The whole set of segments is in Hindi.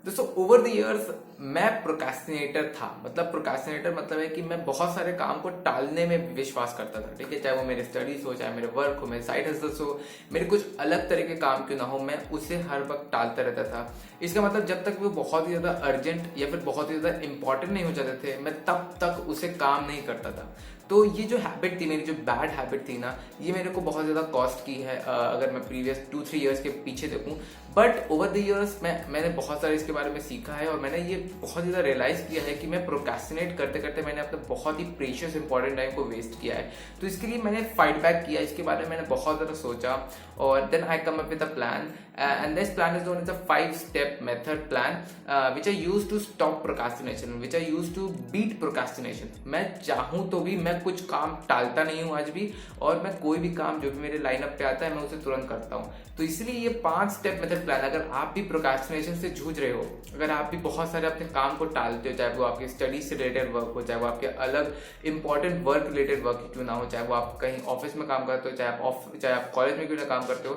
दोस्तों ओवर द इयर्स मैं प्रोक्रेस्टिनेटर था। मतलब प्रोक्रेस्टिनेटर मतलब है कि मैं बहुत सारे काम को टालने में विश्वास करता था, ठीक है। चाहे वो मेरे स्टडीज हो, चाहे मेरे वर्क हो, मेरे साइड हसल्स हो, मेरे कुछ अलग तरह के काम क्यों ना हो, मैं उसे हर वक्त टालता रहता था। इसका मतलब जब तक वो बहुत ही ज़्यादा अर्जेंट या फिर बहुत ही ज़्यादा इंपॉर्टेंट नहीं हो जाते थे, मैं तब तक उसे काम नहीं करता था। तो ये जो हैबिट थी, मेरी जो बैड हैबिट थी ना, ये मेरे को बहुत ज़्यादा कॉस्ट की है अगर मैं प्रीवियस 2-3 ईयर्स के पीछे देखूँ। बट ओवर द ईयर्स मैंने बहुत सारे इसके बारे में सीखा है और मैंने ये बहुत ज़्यादा रियलाइज़ किया है कि मैं प्रोक्रेस्टिनेट करते करते मैंने अपना बहुत ही प्रीशियस इंपॉर्टेंट टाइम को वेस्ट किया है। तो इसके लिए मैंने फाइट बैक किया, इसके बारे में मैंने बहुत ज़्यादा सोचा और then I come up with a plan and this plan is known as a 5-step method plan which I use to stop procrastination, which I use to beat procrastination. मैं चाहूँ तो भी मैं कुछ काम टालता नहीं हूँ आज भी, और मैं कोई भी काम जो भी मेरे लाइनअप पे आता है मैं उसे तुरंत करता हूँ। तो इसलिए ये 5-step मेथड प्लान, अगर आप भी प्रोक्रेस्टिनेशन से जूझ रहे हो, अगर आप भी बहुत सारे अपने काम को टालते हो, चाहे वो आपके स्टडीज से रिलेटेड वर्क हो, चाहे वो आपके अलग इंपॉर्टेंट वर्क रिलेटेड वर्क क्यों ना हो, चाहे वो आप कहीं ऑफिस में काम करते हो, चाहे आप कॉलेज में क्यों ना काम करते हो,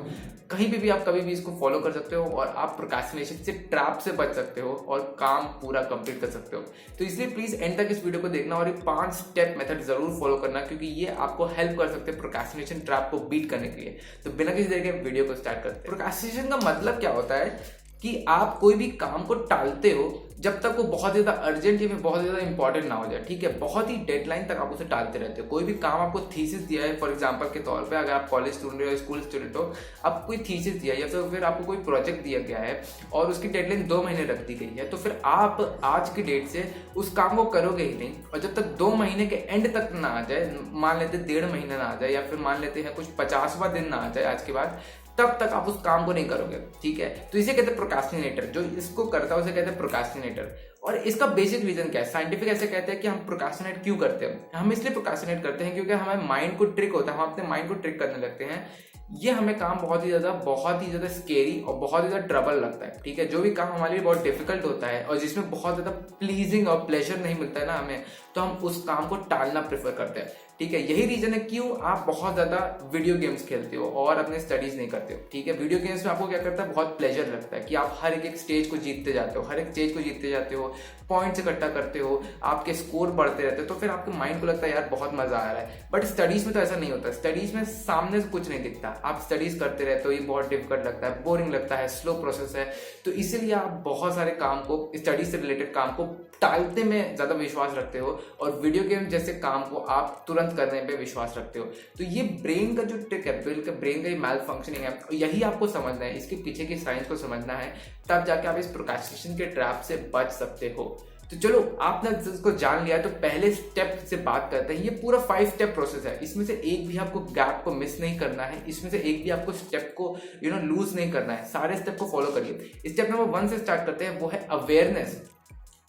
कहीं भी आप कभी भी इसको फॉलो कर सकते हो और आप प्रोक्रेस्टिनेशन से ट्रैप से बच सकते हो और काम पूरा कंप्लीट कर सकते हो। तो इसलिए प्लीज एंड तक इस वीडियो को देखना और ये 5-step मेथड जरूर फॉलो करना, क्योंकि ये आपको हेल्प कर सकते हैं प्रोक्रेस्टिनेशन ट्रैप को बीट करने के लिए। तो बिना किसी देर के वीडियो को स्टार्ट करते हैं। प्रोक्रेस्टिनेशन का मतलब क्या होता है कि आप कोई भी काम को टालते हो जब तक वो बहुत ज़्यादा अर्जेंट या फिर बहुत ज़्यादा इंपॉर्टेंट ना हो जाए, ठीक है। बहुत ही डेडलाइन तक आप उसे टालते रहते हो। कोई भी काम आपको थीसिस दिया है, फॉर एग्जांपल के तौर पे, अगर आप कॉलेज स्टूडेंट हो या स्कूल स्टूडेंट हो, आपको कोई थीसिस दिया या फिर आपको कोई प्रोजेक्ट दिया गया है और उसकी डेडलाइन 2 महीने रख दी गई है, तो फिर आप आज की डेट से उस काम को करोगे ही नहीं। और जब तक 2 महीने के एंड तक ना आ जाए, मान लेते 1.5 महीना ना आ जाए, या फिर मान लेते हैं कुछ 50वां दिन ना आ जाए आज के बाद, तब तक आप उस काम को नहीं करोगे, ठीक है। तो इसे कहते हैं प्रोक्रेस्टिनेटर। जो इसको करता है उसे कहते हैं प्रोक्रेस्टिनेटर। और इसका बेसिक रीजन क्या है? साइंटिफिक ऐसे कहते हैं कि हम प्रोक्रेस्टिनेट क्यों करते हैं। हम इसलिए प्रोक्रेस्टिनेट करते हैं क्योंकि हमारे माइंड को ट्रिक होता है, हम अपने माइंड को ट्रिक करने लगते हैं। ये हमें काम बहुत ही ज्यादा स्केरी और बहुत ही ज्यादा ट्रबल लगता है, ठीक है। जो भी काम हमारे लिए बहुत डिफिकल्ट होता है और जिसमें बहुत ज्यादा प्लीजिंग और प्लेजर नहीं मिलता है ना हमें, तो हम उस काम को टालना प्रेफर करते हैं, ठीक है। यही रीजन है क्यों आप बहुत ज्यादा वीडियो गेम्स खेलते हो और अपने स्टडीज नहीं करते हो, ठीक है। वीडियो गेम्स में आपको क्या करता है, बहुत प्लेजर लगता है कि आप हर एक स्टेज को जीतते जाते हो, हर एक स्टेज को जीतते जाते हो, पॉइंट्स इकट्ठा करते हो, आपके स्कोर बढ़ते रहते हो, तो फिर आपके माइंड को लगता है यार बहुत मजा आ रहा है। बट स्टडीज में तो ऐसा नहीं होता। स्टडीज में सामने से कुछ नहीं दिखता, आप स्टडीज करते रहते हो, ये बहुत डिफिकल्ट लगता है, बोरिंग लगता है, स्लो प्रोसेस है। तो इसीलिए आप बहुत सारे काम को, स्टडीज से रिलेटेड काम को टालते में ज्यादा विश्वास रखते हो और वीडियो गेम जैसे काम को आप तुरंत करने पे विश्वास रखते हो। तो ये ब्रेन का जो ट्रिक है, ब्रेन का ये मैल फंक्शनिंग है, यही आपको समझना है, इसके पीछे की साइंस को समझना है, तब जाके आप इस प्रोक्रेस्टिनेशन के ट्रैप से बच सकते हो। तो चलो, आपने इसको जान लिया तो पहले स्टेप से बात करते हैं। ये पूरा 5-step प्रोसेस है, इसमें से एक भी आपको गैप को मिस नहीं करना है, इसमें से एक भी आपको स्टेप को लूज नहीं करना है, सारे स्टेप को फॉलो करिए। स्टेप नंबर 1 से स्टार्ट करते हैं, वो है अवेयरनेस।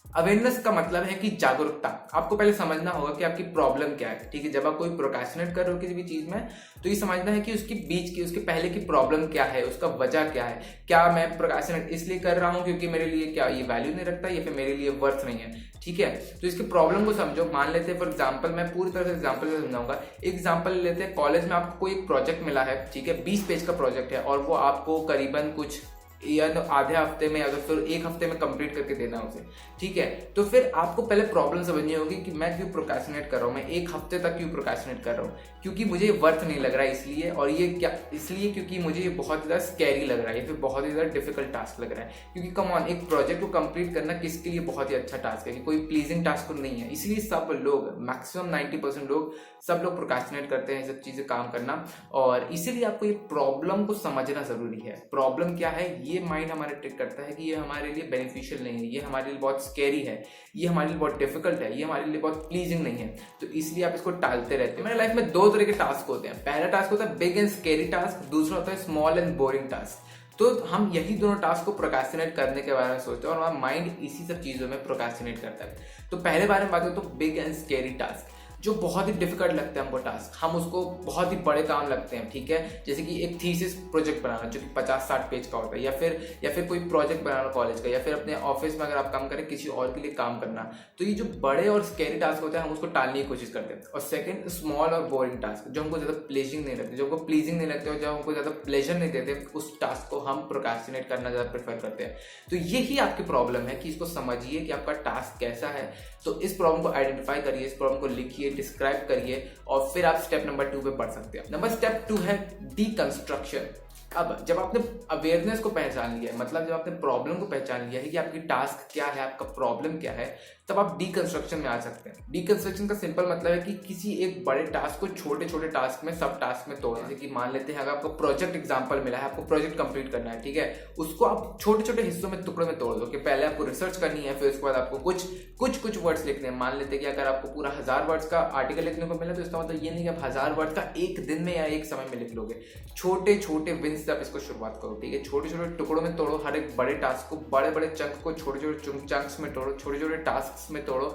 अवेयरनेस का मतलब है कि जागरूकता। आपको पहले समझना होगा कि आपकी प्रॉब्लम क्या है, ठीक है। जब आप कोई प्रोक्रेस्टिनेट कर रहे हो किसी भी चीज में, तो ये समझना है कि उसकी बीच की, उसके पहले की प्रॉब्लम क्या है, उसका वजह क्या है। क्या मैं प्रोक्रेस्टिनेट इसलिए कर रहा हूँ क्योंकि मेरे लिए क्या ये वैल्यू नहीं रखता या फिर मेरे लिए वर्थ नहीं है, ठीक है। तो इसकी प्रॉब्लम को समझो। मान लेते हैं फॉर एग्जाम्पल, मैं पूरी तरह से एग्जाम्पल से समझाऊंगा। एग्जाम्पल लेते हैं, कॉलेज में आपको कोई एक प्रोजेक्ट मिला है, ठीक है, 20 पेज का प्रोजेक्ट है और वो आपको करीबन कुछ या तो आधे हफ्ते में या तो फिर 1 हफ्ते में कंप्लीट करके देना है उसे, ठीक है। तो फिर आपको पहले प्रॉब्लम समझनी होगी कि मैं क्यों प्रोक्रेस्टिनेट कर रहा हूँ, मैं 1 हफ्ते तक क्यों प्रोक्रेस्टिनेट कर रहा हूँ। क्योंकि मुझे वर्थ नहीं लग रहा है इसलिए, और ये क्या इसलिए क्योंकि मुझे ये बहुत ज़्यादा स्कैरी लग रहा है या फिर बहुत ही ज़्यादा डिफिकल्ट टास्क लग रहा है। क्योंकि कम ऑन, एक प्रोजेक्ट को कंप्लीट करना किसके लिए बहुत ही अच्छा टास्क है, कि कोई प्लीजिंग टास्क नहीं है। इसलिए सब लोग, मैक्सिमम 90% लोग, सब लोग प्रोक्रेस्टिनेट करते हैं सब चीज़ें काम करना। और इसीलिए आपको ये प्रॉब्लम को समझना जरूरी है। प्रॉब्लम क्या है, ये माइंड हमारे ट्रिक करता है कि ये हमारे लिए बेनिफिशियल नहीं है, ये हमारे लिए बहुत स्कैरी है, ये हमारे लिए बहुत डिफिकल्ट है, ये हमारे लिए बहुत प्लीजिंग नहीं है। तो इसलिए आप इसको टालते रहते हो। मेरे लाइफ में 2 तरह के टास्क होते हैं। पहला टास्क होता है बिग एंड स्कैरी टास्क, दूसरा होता है स्मॉल एंड बोरिंग टास्क। तो हम यही दोनों टास्क को प्रोक्रेस्टिनेट करने के बारे में सोचते हैं और हमारा माइंड इसी सब चीजों में प्रोक्रेस्टिनेट करता है। तो पहले बारे में बात करें तो बिग एंड स्कैरी टास्क। जो बहुत ही डिफिकल्ट लगते हैं हमको टास्क, हम उसको बहुत ही बड़े काम लगते हैं, ठीक है। जैसे कि एक थीसिस प्रोजेक्ट बनाना जो कि 50-60 पेज का होता है, या फिर कोई प्रोजेक्ट बनाना कॉलेज का, या फिर अपने ऑफिस में अगर आप काम करें किसी और के लिए काम करना। तो ये जो बड़े और स्कैरी टास्क होते हैं हम उसको टालने की कोशिश करते हैं। और सेकंड, स्मॉल और बोरिंग टास्क जो हमको ज़्यादा प्लेजिंग नहीं लगते, जो हमको प्लीजिंग नहीं लगते और जो हमको ज़्यादा प्लेजर नहीं देते, उस टास्क को हम प्रोक्रेस्टिनेट करना ज़्यादा प्रेफर करते हैं। तो यही आपकी प्रॉब्लम है कि इसको समझिए कि आपका टास्क कैसा है। तो इस प्रॉब्लम को आइडेंटिफाई करिए, इस प्रॉब्लम को लिखिए, डिस्क्राइब करिए और फिर आप स्टेप नंबर 2 पे बढ़ सकते हैं। स्टेप 2 है डीकंस्ट्रक्शन। अब जब आपने अवेयरनेस को पहचान लिया है, मतलब जब आपने प्रॉब्लम को पहचान लिया है कि आपकी टास्क क्या है, आपका प्रॉब्लम क्या है, तब आप डीकंस्ट्रक्शन में आ सकते हैं। डीकंस्ट्रक्शन का सिंपल मतलब है कि किसी एक बड़े टास्क को छोटे छोटे टास्क में, सब टास्क में तोड़ना। जैसे कि मान लेते हैं अगर आपको प्रोजेक्ट एग्जांपल मिला है, आपको प्रोजेक्ट कंप्लीट करना है, ठीक है, उसको आप छोटे छोटे हिस्सों में, टुकड़ों में तोड़ दो कि पहले आपको रिसर्च करनी है, फिर उसके बाद आपको कुछ वर्ड्स लिखने हैं। मान लेते हैं कि अगर आपको पूरा 1000 वर्ड्स का आर्टिकल लिखने को मिला तो इसका मतलब ये नहीं कि आप 1000 वर्ड्स का एक दिन में या एक समय में लिख लोगे। छोटे छोटे विन से आप इसको शुरुआत करो, ठीक है। छोटे छोटे टुकड़ों में तोड़ो, हर एक बड़े टास्क को, बड़े बड़े चंक को छोटे छोटे चंक्स में तोड़ो, छोटे छोटे टास्क में तोड़ो,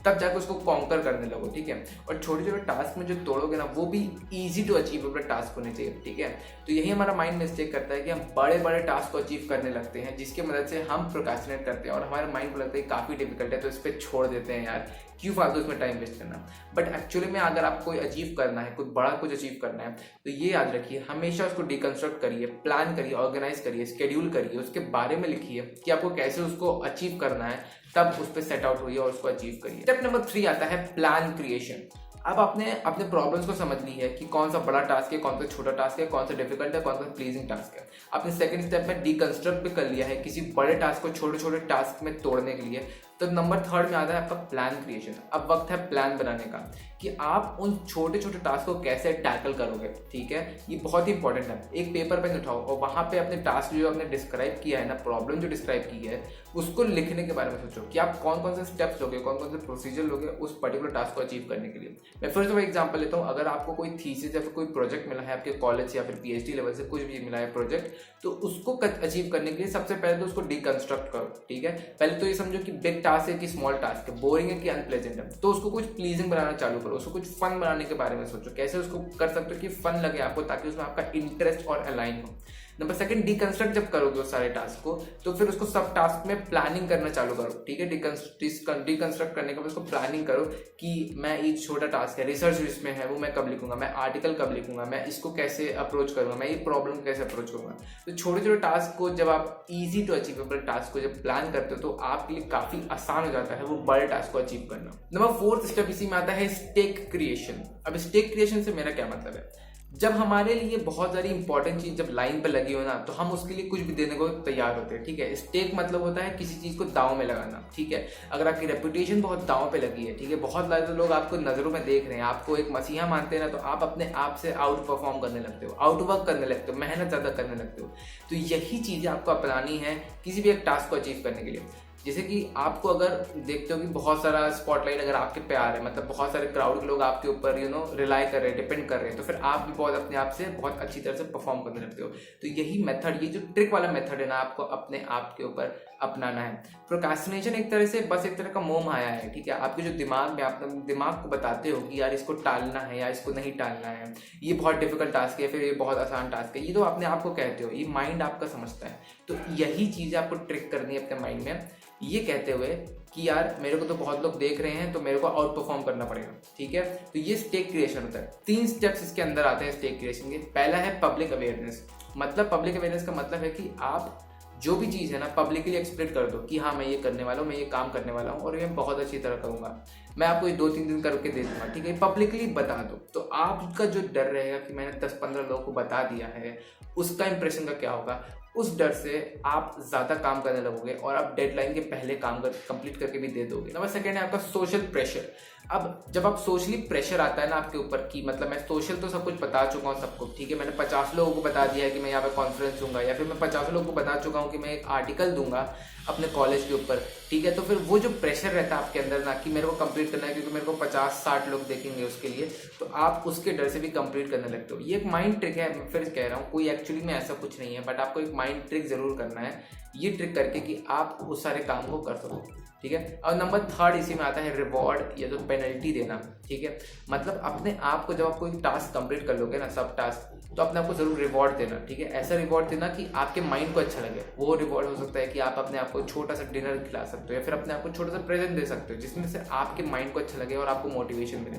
तब जाकर उसको कॉन्कर करने लगो, ठीक है। और छोटे छोटे टास्क में जो तोड़ोगे ना, वो भी इजी टू अचीवेबल टास्क होने चाहिए, ठीक है। तो यही हमारा माइंड मिस्टेक करता है कि हम बड़े बड़े टास्क को अचीव करने लगते हैं, जिसकी मदद से हम प्रोक्रेस्टिनेट करते हैं और हमारे माइंड को लगता है काफ़ी डिफिकल्ट है तो इस पर छोड़ देते हैं, यार क्यों फालतू इसमें टाइम वेस्ट करना। बट एक्चुअली में अगर आपको कोई अचीव करना है, कुछ बड़ा कुछ अचीव करना है, तो ये याद रखिए, हमेशा उसको डिकंस्ट्रक्ट करिए, प्लान करिए, ऑर्गेनाइज करिए, शेड्यूल करिए, उसके बारे में लिखिए कि आपको कैसे उसको अचीव करना है, तब उस पर सेट आउट होइए और उसको अचीव करिए। स्टेप नंबर 3 आता है प्लान क्रिएशन। अब आपने अपने प्रॉब्लम्स को समझ ली है कि कौन सा बड़ा टास्क है, कौन सा छोटा टास्क है, कौन सा डिफिकल्ट है, कौन सा प्लीजिंग टास्क है। आपने सेकंड स्टेप में डिकंस्ट्रक्ट भी कर लिया है किसी बड़े टास्क को छोटे छोटे टास्क में तोड़ने के लिए। तो नंबर 3 में आता है आपका प्लान क्रिएशन। अब वक्त है प्लान बनाने का कि आप उन छोटे छोटे टास्क को कैसे टैकल करोगे, ठीक है। ये बहुत ही इंपॉर्टेंट है। एक पेपर पेन उठाओ और वहाँ पे अपने टास्क जो आपने डिस्क्राइब किया है ना, प्रॉब्लम जो डिस्क्राइब की है, उसको लिखने के बारे में सोचो कि आप कौन कौन से स्टेप्स लोगे, कौन कौन से प्रोसीजर लोगे उस पर्टिकुलर टास्क को अचीव करने के लिए। मैं फिर से एग्जाम्पल लेता हूँ। अगर आपको कोई थीसिस या फिर कोई प्रोजेक्ट मिला है आपके कॉलेज या फिर PhD लेवल से कुछ भी मिला है प्रोजेक्ट, तो उसको अचीव करने के लिए सबसे पहले तो उसको डिकंस्ट्रक्ट करो, ठीक है। पहले तो ये समझो कि बिग टास्क है कि स्मॉल टास्क है, बोरिंग है कि अनप्लेजेंट है, तो उसको कुछ प्लीजिंग बनाना चालू करो, उसको कुछ फन बनाने के बारे में सोचो, कैसे उसको कर सकते हो कि फन लगे आपको, ताकि उसमें आपका इंटरेस्ट और अलाइन हो। नंबर 2, डिकंस्ट्रक्ट जब करोगे उस सारे टास्क को, तो फिर उसको सब टास्क में प्लानिंग करना चालू करो, ठीक है। डिकंस्ट्रक्ट करने के बाद उसको प्लानिंग करो कि मैं एक छोटा टास्क है, रिसर्च इसमें है, वो मैं कब लिखूंगा, मैं आर्टिकल कब लिखूंगा, मैं इसको कैसे अप्रोच करूंगा, मैं ये प्रॉब्लम को कैसे अप्रोच करूंगा। तो छोटे छोटे टास्क को जब आप इजी टू अचीवेबल टास्क को जब प्लान करते हो तो आपके लिए काफी आसान हो जाता है वो बड़े टास्क को अचीव करना। नंबर 4 स्टेप इसी में आता है स्टेक क्रिएशन। अब स्टेक क्रिएशन से मेरा क्या मतलब है, जब हमारे लिए बहुत सारी इंपॉर्टेंट चीज जब लाइन पर लगी हो ना, तो हम उसके लिए कुछ भी देने को तैयार होते हैं, ठीक है। स्टेक मतलब होता है किसी चीज को दांव में लगाना, ठीक है। अगर आपकी रेपुटेशन बहुत दांव पे लगी है, ठीक है, बहुत ज्यादा लोग आपको नजरों में देख रहे हैं, आपको एक मसीहा मानते हैं ना, तो आप अपने आप से आउट परफॉर्म करने लगते हो, आउटवर्क करने लगते हो, मेहनत ज्यादा करने लगते हो। तो यही चीजें आपको अपनानी है किसी भी एक टास्क को अचीव करने के लिए। जैसे कि आपको अगर देखते हो कि बहुत सारा स्पॉटलाइट अगर आपके पे आ रहा है, मतलब बहुत सारे क्राउड के लोग आपके ऊपर रिलाई कर रहे हैं, डिपेंड कर रहे हैं, तो फिर आप भी बहुत अपने आप से बहुत अच्छी तरह से परफॉर्म करने लगते हो। तो यही मेथड, ये जो ट्रिक वाला मेथड है ना, आपको अपने आप के ऊपर अपनाना है। प्रोक्रेस्टिनेशन एक तरह से बस एक तरह का मोह माया है, ठीक है। आपके जो दिमाग में, आप दिमाग को बताते हो कि यार इसको टालना है या इसको नहीं टालना है, ये बहुत डिफिकल्ट टास्क है, फिर ये बहुत आसान टास्क है, ये तो अपने आप को कहते हो, ये माइंड आपका समझता है। तो यही चीज़ आपको ट्रिक करनी है अपने माइंड में, ये कहते हुए कि यार मेरे को तो बहुत लोग देख रहे हैं तो मेरे को आउट परफॉर्म करना पड़ेगा, ठीक है। तो ये स्टेक क्रिएशन होता है। 3 स्टेप्स इसके अंदर आते हैं स्टेक क्रिएशन के। पहला है पब्लिक अवेयरनेस। मतलब पब्लिक अवेयरनेस का मतलब है कि आप जो भी चीज़ है ना पब्लिकली एक्सप्लेन कर दो कि हाँ मैं ये करने वाला हूँ, मैं ये काम करने वाला हूँ और ये बहुत अच्छी तरह करूँगा, मैं आपको ये 2-3 दिन करके दे दूंगा, ठीक है। पब्लिकली बता दो, तो आपका जो डर रहेगा कि मैंने 10-15 लोगों को बता दिया है, उसका इंप्रेशन का क्या होगा, उस डर से आप ज़्यादा काम करने लगोगे और आप डेडलाइन के पहले काम कंप्लीट करके भी दे दोगे। नंबर 2 है आपका सोशल प्रेशर। अब जब आप सोशली प्रेशर आता है ना आपके ऊपर कि मतलब मैं सोशल तो सब कुछ बता चुका हूँ सबको, ठीक है, मैंने 50 लोगों को बता दिया है कि मैं यहाँ पे कॉन्फ्रेंस दूंगा, या फिर मैं 50 लोगों को बता चुका हूँ कि मैं एक आर्टिकल दूंगा अपने कॉलेज के ऊपर, ठीक है। तो फिर वो जो प्रेशर रहता है आपके अंदर ना कि मेरे को कंप्लीट करना है क्योंकि मेरे को 50-60 लोग देखेंगे उसके लिए, तो आप उसके डर से भी कंप्लीट करने लगते हो। ये एक माइंड ट्रिक है, मैं फिर कह रहा हूँ, कोई एक्चुअली में ऐसा कुछ नहीं है, बट आपको एक माइंड ट्रिक जरूर करना है, ये ट्रिक करके कि आप उस सारे काम को कर सको। ठीक है। और नंबर थर्ड इसी में आता है रिवॉर्ड या जो पेनल्टी देना, ठीक है। मतलब अपने आप को जब आप कोई टास्क कंप्लीट कर लोगे ना, सब टास्क, तो अपने आप को जरूर रिवॉर्ड देना, ठीक है। ऐसा रिवॉर्ड देना कि आपके माइंड को अच्छा लगे। वो रिवॉर्ड हो सकता है कि आप अपने आप को छोटा सा डिनर खिला सकते हो या फिर अपने आप को छोटा सा प्रेजेंट दे सकते हो जिसमें से आपके माइंड को अच्छा लगे और आपको मोटिवेशन मिले।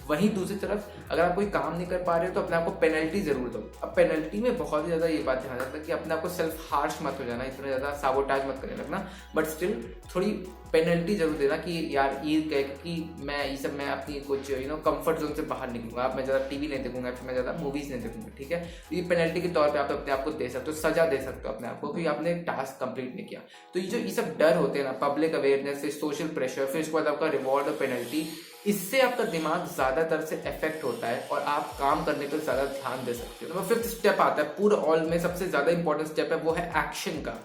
वहीं दूसरी तरफ अगर आप कोई काम नहीं कर पा रहे हो तो अपने आप को पेनल्टी जरूर दो। अब पेनल्टी में बहुत ही ज़्यादा ये बात ध्यान रखना कि अपने आप को सेल्फ हार्श मत हो जाना, इतना ज़्यादा साबोटाज मत करने लगना, बट स्टिल थोड़ी पेनल्टी जरूर देना कि यार ये कहे कि मैं ये सब मैं अपनी कुछ कंफर्ट जोन से बाहर निकलूंगा, मैं ज़्यादा टीवी नहीं देखूंगा, फिर मैं ज़्यादा मूवीज़ नहीं देखूंगा, ठीक है। तो ये पेनल्टी के तौर पे आप अपने आप को दे सकते हो, सजा दे सकते हो अपने आप को कि आपने टास्क कंप्लीट नहीं किया। तो ये सब डर होते हैं ना, पब्लिक अवेयरनेस, फिर सोशल प्रेशर, फिर उसके बाद आपका रिवॉर्ड और पेनल्टी, इससे आपका दिमाग ज़्यादातर से इफेक्ट होता है और आप काम करने पर ज़्यादा ध्यान दे सकते हो। नंबर 5th स्टेप आता है पूरा ऑल में सबसे ज़्यादा इंपॉर्टेंट स्टेप है, वो है एक्शन का।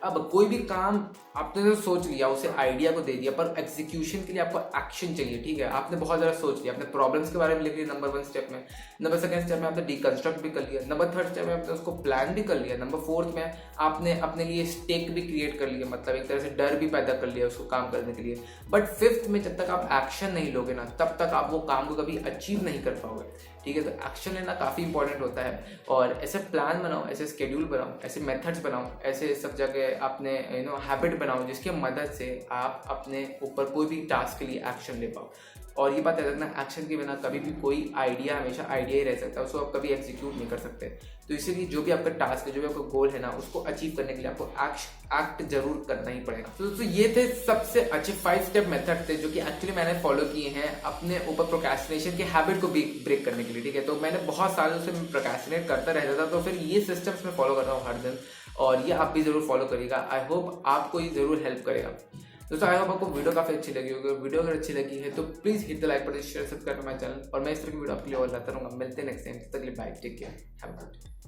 अब कोई भी काम आपने तो सोच लिया, उसे आइडिया को दे दिया, पर एग्जीक्यूशन के लिए आपको एक्शन चाहिए, ठीक है। आपने बहुत ज़्यादा सोच लिया, आपने प्रॉब्लम्स के बारे में लिख लिया नंबर 1 स्टेप में, नंबर 2nd स्टेप में आपने डिकंस्ट्रक्ट भी कर लिया, नंबर 3rd स्टेप में आपने उसको प्लान भी कर लिया, नंबर 4th में आपने अपने लिए स्टेक भी क्रिएट कर लिया, मतलब एक तरह से डर भी पैदा कर लिया उसको काम करने के लिए। बट 5th में जब तक आप एक्शन नहीं लोगे ना, तब तक आप वो काम को कभी अचीव नहीं कर पाओगे, ठीक है। तो एक्शन लेना काफ़ी इंपॉर्टेंट होता है और ऐसे प्लान बनाओ, ऐसे स्केड्यूल बनाओ, ऐसे मेथड्स बनाओ, ऐसे सब जगह अपने हैबिट बनाओ जिसकी मदद से आप अपने ऊपर कोई भी टास्क के लिए एक्शन ले पाओ। और ये बात याद रखना, एक्शन के बिना कभी भी कोई आइडिया हमेशा आइडिया ही रह सकता है, उसको आप कभी एग्जीक्यूट नहीं कर सकते। तो इसीलिए जो भी आपका टास्क है, जो भी आपका गोल है ना, उसको अचीव करने के लिए आपको एक्ट जरूर करना ही पड़ेगा। तो दोस्तों ये थे सबसे अच्छे 5 स्टेप मेथड थे जो कि एक्चुअली मैंने फॉलो किए हैं अपने ऊपर प्रोक्रेस्टिनेशन की हैबिट को ब्रेक करने के लिए, ठीक है। तो मैंने बहुत सालों से प्रोक्रेस्टिनेट करता रहता था, तो फिर ये सिस्टम्स मैं फॉलो कर रहा हूँ हर दिन, और ये आप भी जरूर फॉलो करिएगा। आई होप आपको ये जरूर हेल्प करेगा। दोस्तों आई होप आपको वीडियो काफी अच्छी लगी होगी। वीडियो अगर अच्छी लगी है तो please hit the like button, share, subscribe my channel, और मैं इस तरह की वीडियो आपके लिए और लाता रहूंगा। मिलते हैं नेक्स्ट टाइम, तब तक के लिए bye, take care, have a good day.